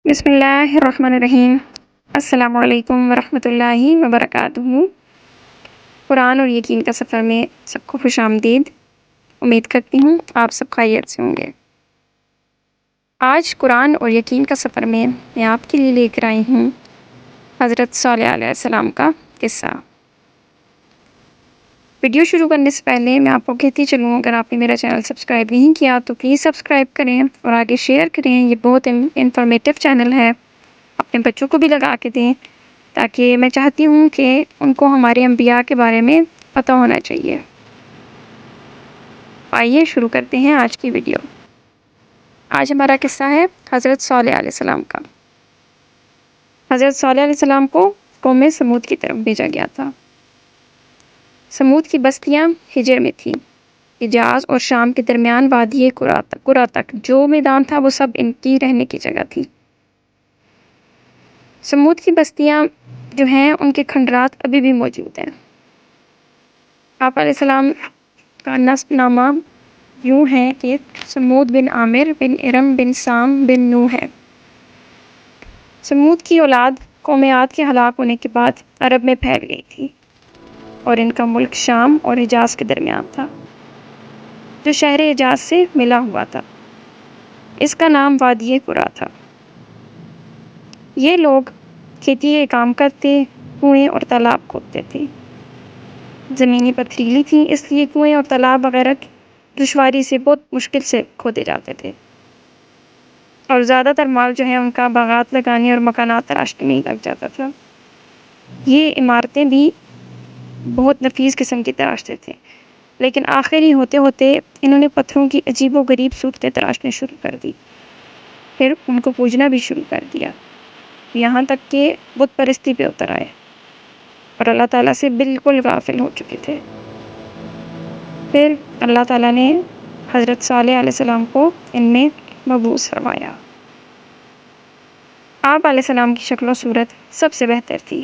بسم اللہ الرحمن الرحیم۔ السلام علیکم ورحمۃ اللہ وبرکاتہ۔ قرآن اور یقین کا سفر میں سب کو خوش آمدید۔ امید کرتی ہوں آپ سب خیریت سے ہوں گے۔ آج قرآن اور یقین کا سفر میں آپ کے لیے لے کر آئی ہوں حضرت صالح علیہ السلام کا قصہ۔ ویڈیو شروع کرنے سے پہلے میں آپ کو کہتی چلوں، اگر آپ نے میرا چینل سبسکرائب نہیں کیا تو پلیز سبسکرائب کریں اور آگے شیئر کریں۔ یہ بہت انفارمیٹیو چینل ہے، اپنے بچوں کو بھی لگا کے دیں، تاکہ میں چاہتی ہوں کہ ان کو ہمارے انبیاء کے بارے میں پتہ ہونا چاہیے۔ آئیے شروع کرتے ہیں آج کی ویڈیو۔ آج ہمارا قصہ ہے حضرت صالح علیہ السلام کا۔ حضرت صالح علیہ السلام کو قوم سمود کی طرف بھیجا گیا تھا۔ سمود کی بستیاں ہجر میں تھیں۔ حجاز اور شام کے درمیان وادی قرا تک جو میدان تھا وہ سب ان کی رہنے کی جگہ تھی۔ سمود کی بستیاں جو ہیں ان کے کھنڈرات ابھی بھی موجود ہیں۔ آپ علیہ السلام کا نسب نامہ یوں ہے کہ سمود بن عامر بن ارم بن سام بن نوح ہے۔ سمود کی اولاد قوم عاد کے ہلاک ہونے کے بعد عرب میں پھیل گئی تھی، اور ان کا ملک شام اور حجاز کے درمیان تھا، جو شہر حجاز سے ملا ہوا تھا۔ اس کا نام وادی قرا تھا۔ یہ لوگ کھیتی کے کام کرتے، کنویں اور تالاب کھودتے تھے۔ زمینیں پتھریلی تھیں، اس لیے کنویں اور تالاب وغیرہ دشواری سے بہت مشکل سے کھودے جاتے تھے، اور زیادہ تر مال جو ہے ان کا باغات لگانے اور مکانات تراشنے میں لگ جاتا تھا۔ یہ عمارتیں بھی بہت نفیس قسم کی تراشتے تھے، لیکن آخر ہی ہوتے ہوتے انہوں نے پتھروں کی عجیب و غریب صورتیں تراشنے شروع کر دی، پھر ان کو پوجنا بھی شروع کر دیا، یہاں تک کہ بت پرستی پہ اتر آئے اور اللہ تعالیٰ سے بالکل غافل ہو چکے تھے۔ پھر اللہ تعالیٰ نے حضرت صالح علیہ السلام کو ان میں مبعوث فرمایا۔ آپ علیہ السلام کی شکل و صورت سب سے بہتر تھی،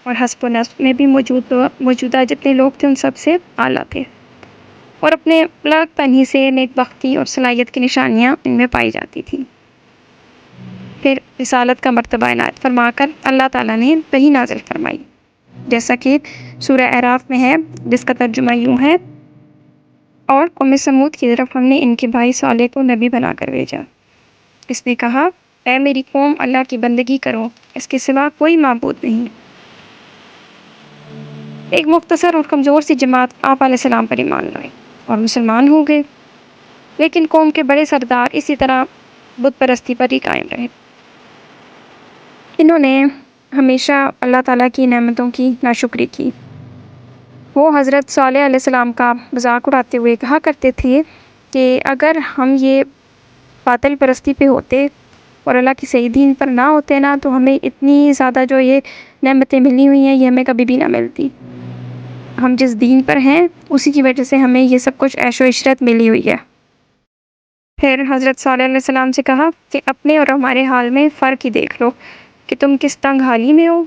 اور حسب و نسب میں بھی موجودہ جتنے لوگ تھے ان سب سے اعلیٰ تھے، اور اپنے لڑک پن ہی سے نیک بختی اور صلاحیت کی نشانیاں ان میں پائی جاتی تھیں۔ پھر رسالت کا مرتبہ عنایت فرما کر اللہ تعالیٰ نے وحی نازل فرمائی، جیسا کہ سورہ اعراف میں ہے، جس کا ترجمہ یوں ہے: اور قوم سمود کی طرف ہم نے ان کے بھائی صالح کو نبی بنا کر بھیجا۔ اس نے کہا، اے میری قوم، اللہ کی بندگی کرو، اس کے سوا کوئی معبود نہیں۔ ایک مختصر اور کمزور سی جماعت آپ علیہ السلام پر ایمان لائے اور مسلمان ہو گئے، لیکن قوم کے بڑے سردار اسی طرح بت پرستی پر ہی قائم رہے۔ انہوں نے ہمیشہ اللہ تعالیٰ کی نعمتوں کی ناشکری کی۔ وہ حضرت صالح علیہ السلام کا مذاق اڑاتے ہوئے کہا کرتے تھے کہ اگر ہم یہ باطل پرستی پہ ہوتے اور اللہ کی صحیح دین پر نہ ہوتے نا، تو ہمیں اتنی زیادہ جو یہ نعمتیں ملی ہوئی ہیں یہ ہمیں کبھی بھی نہ ملتی۔ ہم جس دین پر ہیں اسی کی وجہ سے ہمیں یہ سب کچھ عیش و عشرت ملی ہوئی ہے۔ پھر حضرت صالح علیہ السلام سے کہا کہ اپنے اور ہمارے حال میں فرق ہی دیکھ لو کہ تم کس تنگ حالی میں ہو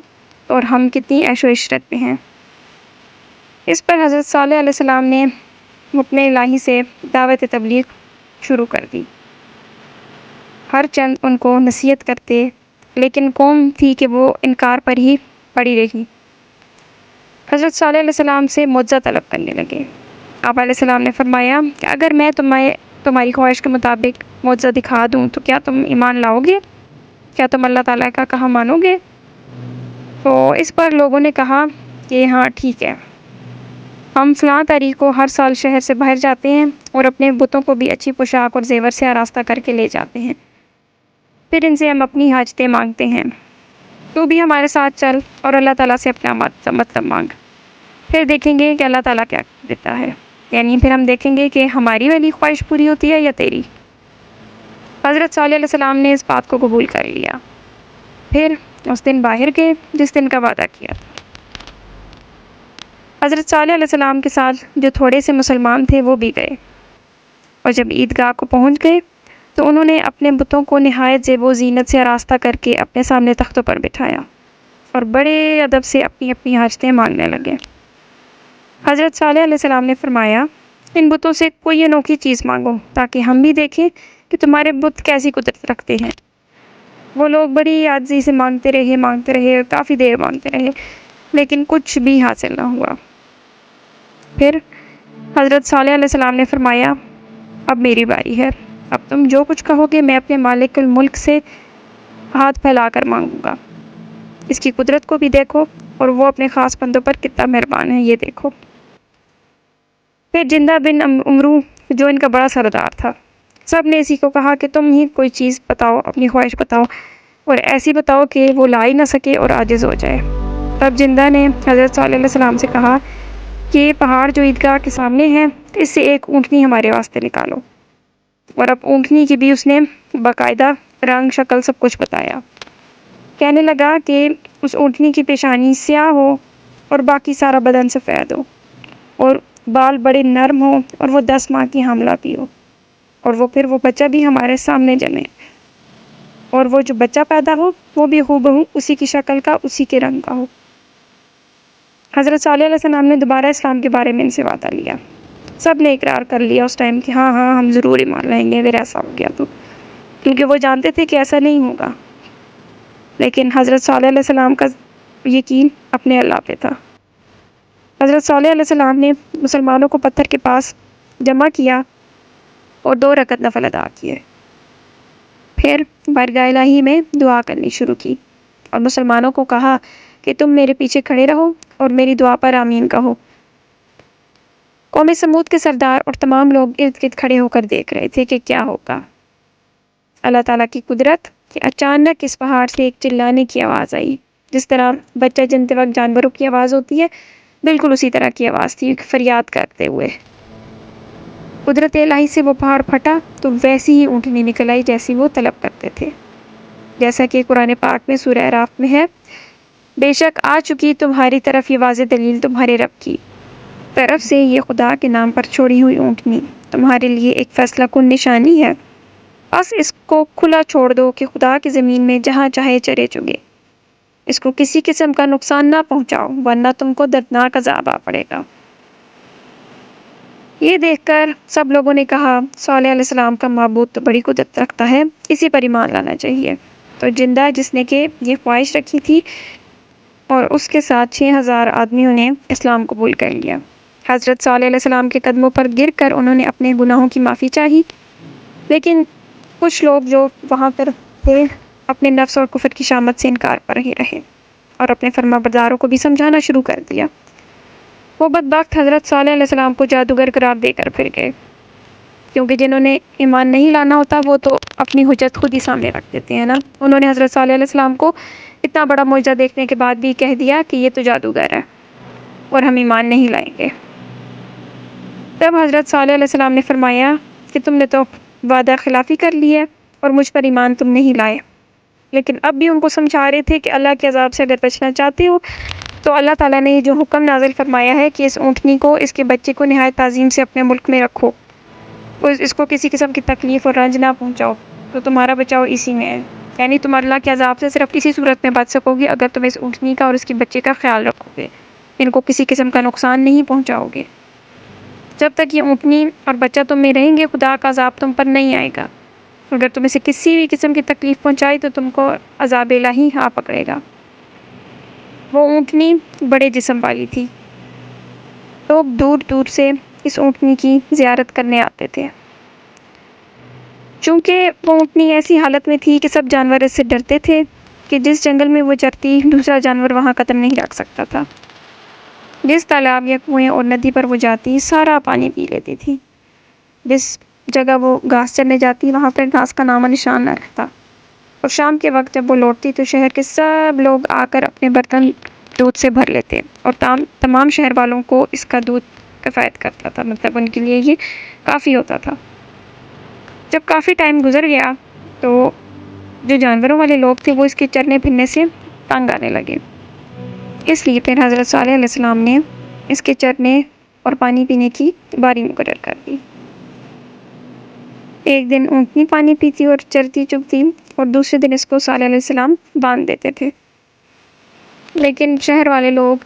اور ہم کتنی عیش و عشرت میں ہیں۔ اس پر حضرت صالح علیہ السلام نے حکم الہی سے دعوت تبلیغ شروع کر دی۔ ہر چند ان کو نصیحت کرتے، لیکن قوم تھی کہ وہ انکار پر ہی پڑی رہی۔ حضرت صالح علیہ السلام سے معجزہ طلب کرنے لگے۔ آپ علیہ السلام نے فرمایا کہ اگر میں تمہاری خواہش کے مطابق معجزہ دکھا دوں تو کیا تم ایمان لاؤ گے؟ کیا تم اللہ تعالیٰ کا کہا مانو گے؟ تو اس پر لوگوں نے کہا کہ ہاں ٹھیک ہے، ہم فلاں تاریخ کو ہر سال شہر سے باہر جاتے ہیں اور اپنے بتوں کو بھی اچھی پوشاک اور زیور سے آراستہ کر کے لے جاتے ہیں، پھر ان سے ہم اپنی حاجتیں مانگتے ہیں، تو بھی ہمارے ساتھ چل اور اللہ تعالیٰ سے اپنا مطلب مانگ، پھر دیکھیں گے کہ اللہ تعالیٰ کیا دیتا ہے، یعنی پھر ہم دیکھیں گے کہ ہماری والی خواہش پوری ہوتی ہے یا تیری۔ حضرت صالح علیہ السلام نے اس بات کو قبول کر لیا۔ پھر اس دن باہر گئے جس دن کا وعدہ کیا تھا۔ حضرت صالح علیہ السلام کے ساتھ جو تھوڑے سے مسلمان تھے وہ بھی گئے، اور جب عیدگاہ کو پہنچ گئے تو انہوں نے اپنے بتوں کو نہایت زیب و زینت سے آراستہ کر کے اپنے سامنے تختوں پر بٹھایا اور بڑے ادب سے اپنی اپنی حاجتیں مانگنے لگے۔ حضرت صالح علیہ السلام نے فرمایا، ان بتوں سے کوئی انوکھی چیز مانگو تاکہ ہم بھی دیکھیں کہ تمہارے بت کیسی قدرت رکھتے ہیں۔ وہ لوگ بڑی عاجزی سے مانگتے رہے، کافی دیر مانگتے رہے، لیکن کچھ بھی حاصل نہ ہوا۔ پھر حضرت صالح علیہ السلام نے فرمایا اب میری باری ہے، اب تم جو کچھ کہو گے میں اپنے مالک الملک سے ہاتھ پھیلا کر مانگوں گا، اس کی قدرت کو بھی دیکھو اور وہ اپنے خاص بندوں پر کتنا مہربان ہے یہ دیکھو۔ پھر جندہ بن عمرو جو ان کا بڑا سردار تھا، سب نے اسی کو کہا کہ تم ہی کوئی چیز بتاؤ، اپنی خواہش بتاؤ اور ایسی بتاؤ کہ وہ لا ہی نہ سکے اور عاجز ہو جائے۔ تب جندہ نے حضرت صالح علیہ السلام سے کہا کہ یہ پہاڑ جو عیدگاہ کے سامنے ہے اس سے ایک اونٹنی ہمارے واسطے نکالو، اور اب اونٹنی کی بھی اس نے باقاعدہ رنگ شکل سب کچھ بتایا۔ کہنے لگا کہ اس اونٹنی کی پیشانی سیاہ ہو اور باقی سارا بدن سفید ہو، اور بال بڑے نرم ہو، اور وہ 10 ماہ کی حاملہ بھی ہو، اور وہ بچہ بھی ہمارے سامنے جمے، اور وہ جو بچہ پیدا ہو وہ بھی ہو اسی کی شکل کا، اسی کے رنگ کا ہو۔ حضرت صالح علیہ السلام نے دوبارہ اسلام کے بارے میں ان سے وعدہ لیا۔ سب نے اقرار کر لیا اس ٹائم کہ ہاں ہم ضرور ایمان لائیں گے اگر ایسا ہو گیا تو، کیونکہ وہ جانتے تھے کہ ایسا نہیں ہوگا، لیکن حضرت صالح علیہ السلام کا یقین اپنے اللہ پہ تھا۔ حضرت صالح علیہ السلام نے مسلمانوں کو پتھر کے پاس جمع کیا اور 2 رکعت نفل ادا کیے، پھر بارگاہ الہی میں دعا کرنی شروع کی اور مسلمانوں کو کہا کہ تم میرے پیچھے کھڑے رہو اور میری دعا پر آمین کہو۔ قوم سمود کے سردار اور تمام لوگ ارد گرد کھڑے ہو کر دیکھ رہے تھے کہ کیا ہوگا۔ اللہ تعالیٰ کی قدرت کہ اچانک اس پہاڑ سے ایک چلانے کی آواز آئی، جس طرح بچہ جنتے وقت جانوروں کی آواز ہوتی ہے، بالکل اسی طرح کی آواز تھی، فریاد کرتے ہوئے۔ قدرت الہی سے وہ پہاڑ پھٹا تو ویسی ہی اونٹنی نکل آئی جیسی وہ طلب کرتے تھے، جیسا کہ قرآن پاک میں سورہ اعراف میں ہے، بے شک آ چکی تمہاری طرف یہ واضح دلیل تمہارے رب کی طرف سے، یہ خدا کے نام پر چھوڑی ہوئی اونٹنی تمہارے لیے ایک فیصلہ کن نشانی ہے، بس اس کو کھلا چھوڑ دو کہ خدا کی زمین میں جہاں چاہے چرے چگے، اس کو کسی قسم کا نقصان نہ پہنچاؤ ورنہ تم کو دردناک عذاب آ پڑے گا۔ یہ دیکھ کر سب لوگوں نے کہا صالح علیہ السلام کا معبود تو بڑی قدرت رکھتا ہے، اسی پر ایمان لانا چاہیے۔ تو جندہ جس نے کہ یہ خواہش رکھی تھی اور اس کے ساتھ 6000 آدمیوں نے اسلام قبول کر لیا۔ حضرت صالح علیہ السلام کے قدموں پر گر کر انہوں نے اپنے گناہوں کی معافی چاہی، لیکن کچھ لوگ جو وہاں پر تھے اپنے نفس اور کفر کی شامت سے انکار پر ہی رہے اور اپنے فرما برداروں کو بھی سمجھانا شروع کر دیا۔ وہ بدبخت حضرت صالح علیہ السلام کو جادوگر قرار دے کر پھر گئے، کیونکہ جنہوں نے ایمان نہیں لانا ہوتا وہ تو اپنی حجت خود ہی سامنے رکھ دیتے ہیں نا۔ انہوں نے حضرت صالح علیہ السلام کو اتنا بڑا معجزہ دیکھنے کے بعد بھی کہہ دیا کہ یہ تو جادوگر ہے اور ہم ایمان نہیں لائیں گے۔ تب حضرت صالح علیہ السلام نے فرمایا کہ تم نے تو وعدہ خلافی کر لی ہے اور مجھ پر ایمان تم نہیں لائے، لیکن اب بھی ان کو سمجھا رہے تھے کہ اللہ کے عذاب سے اگر بچنا چاہتے ہو تو اللہ تعالیٰ نے یہ جو حکم نازل فرمایا ہے کہ اس اونٹنی کو، اس کے بچے کو نہایت تعظیم سے اپنے ملک میں رکھو، اس کو کسی قسم کی تکلیف اور رنج نہ پہنچاؤ، تو تمہارا بچاؤ اسی میں ہے، یعنی تم اللہ کے عذاب سے صرف اسی صورت میں بچ سکو گے اگر تم اس اونٹنی کا اور اس کے بچے کا خیال رکھو گے، ان کو کسی قسم کا نقصان نہیں پہنچاؤ گے۔ جب تک یہ اونٹنی اور بچہ تم میں رہیں گے خدا کا عذاب تم پر نہیں آئے گا، اگر تم اسے کسی بھی قسم کی تکلیف پہنچائی تو تم کو عذاب الہی آ پکڑے گا۔ وہ اونٹنی بڑے جسم والی تھی، لوگ دور دور سے اس اونٹنی کی زیارت کرنے آتے تھے، چونکہ وہ اونٹنی ایسی حالت میں تھی کہ سب جانور اس سے ڈرتے تھے کہ جس جنگل میں وہ چرتی دوسرا جانور وہاں قدم نہیں رکھ سکتا تھا۔ جس تالاب یا کنویں اور ندی پر وہ جاتی سارا پانی پی لیتی تھی، جس جگہ وہ گھاس چرنے جاتی وہاں پر گھاس کا نام و نشان نہ رہتا، اور شام کے وقت جب وہ لوٹتی تو شہر کے سب لوگ آ کر اپنے برتن دودھ سے بھر لیتے اور تمام شہر والوں کو اس کا دودھ کفایت کرتا تھا، مطلب ان کے لیے یہ کافی ہوتا تھا۔ جب کافی ٹائم گزر گیا تو جو جانوروں والے لوگ تھے وہ اس کے چرنے پھرنے سے تنگ آنے لگے، اس لیے پھر حضرت صالح علیہ السلام نے اس کے چرنے اور پانی پینے کی باری مقرر کر دی۔ ایک دن اونٹنی پانی پیتی اور چرتی چگتی اور دوسرے دن اس کو صالح علیہ السلام باندھ دیتے تھے، لیکن شہر والے لوگ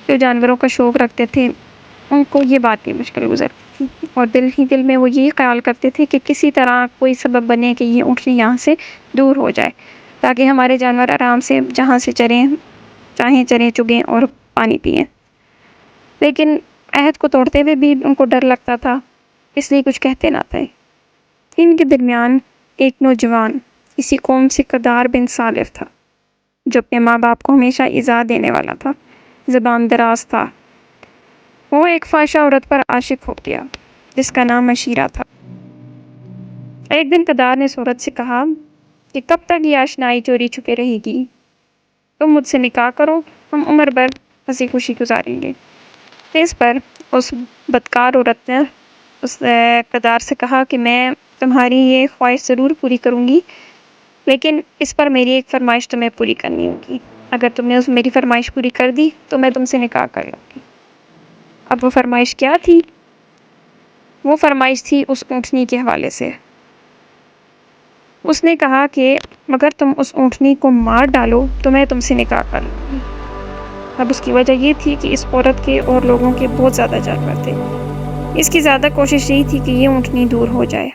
جو جانوروں کا شوق رکھتے تھے ان کو یہ بات بھی مشکل گزرتی تھی، اور دل ہی دل میں وہ یہ خیال کرتے تھے کہ کسی طرح کوئی سبب بنے کہ یہ اونٹنی یہاں سے دور ہو جائے تاکہ ہمارے جانور آرام سے جہاں سے چاہیں چریں چگیں اور پانی پئیں۔ لیکن عہد کو توڑتے ہوئے بھی ان کو ڈر لگتا تھا، اس لیے کچھ کہتے نہ تھے۔ ان کے درمیان ایک نوجوان کسی قوم سے کدار بن سالف تھا، جو اپنے ماں باپ کو ہمیشہ ایذا دینے والا تھا، زبان دراز تھا۔ وہ ایک فحشہ عورت پر عاشق ہو گیا جس کا نام عشیرہ تھا۔ ایک دن کدار نے اس عورت سے کہا کہ کب تک یہ آشنائی چوری چھپے رہے گی؟ تم مجھ سے نکاح کرو، ہم عمر بھر ہنسی خوشی گزاریں گے۔ اس پر اس بدکار عورت نے اس کدار سے کہا کہ میں تمہاری یہ خواہش ضرور پوری کروں گی، لیکن اس پر میری ایک فرمائش تمہیں پوری کرنی ہوگی۔ اگر تم نے میری فرمائش پوری کر دی تو میں تم سے نکاح کر لوں گی۔ اب وہ فرمائش کیا تھی؟ وہ فرمائش تھی اس اونٹنی کے حوالے سے۔ اس نے کہا کہ اگر تم اس اونٹنی کو مار ڈالو تو میں تم سے نکاح کر لوں گی۔ اب اس کی وجہ یہ تھی کہ اس عورت کے اور لوگوں کے بہت زیادہ جانور تھے۔ اس کی زیادہ کوشش یہی تھی کہ یہ اونٹنی دور ہو جائے۔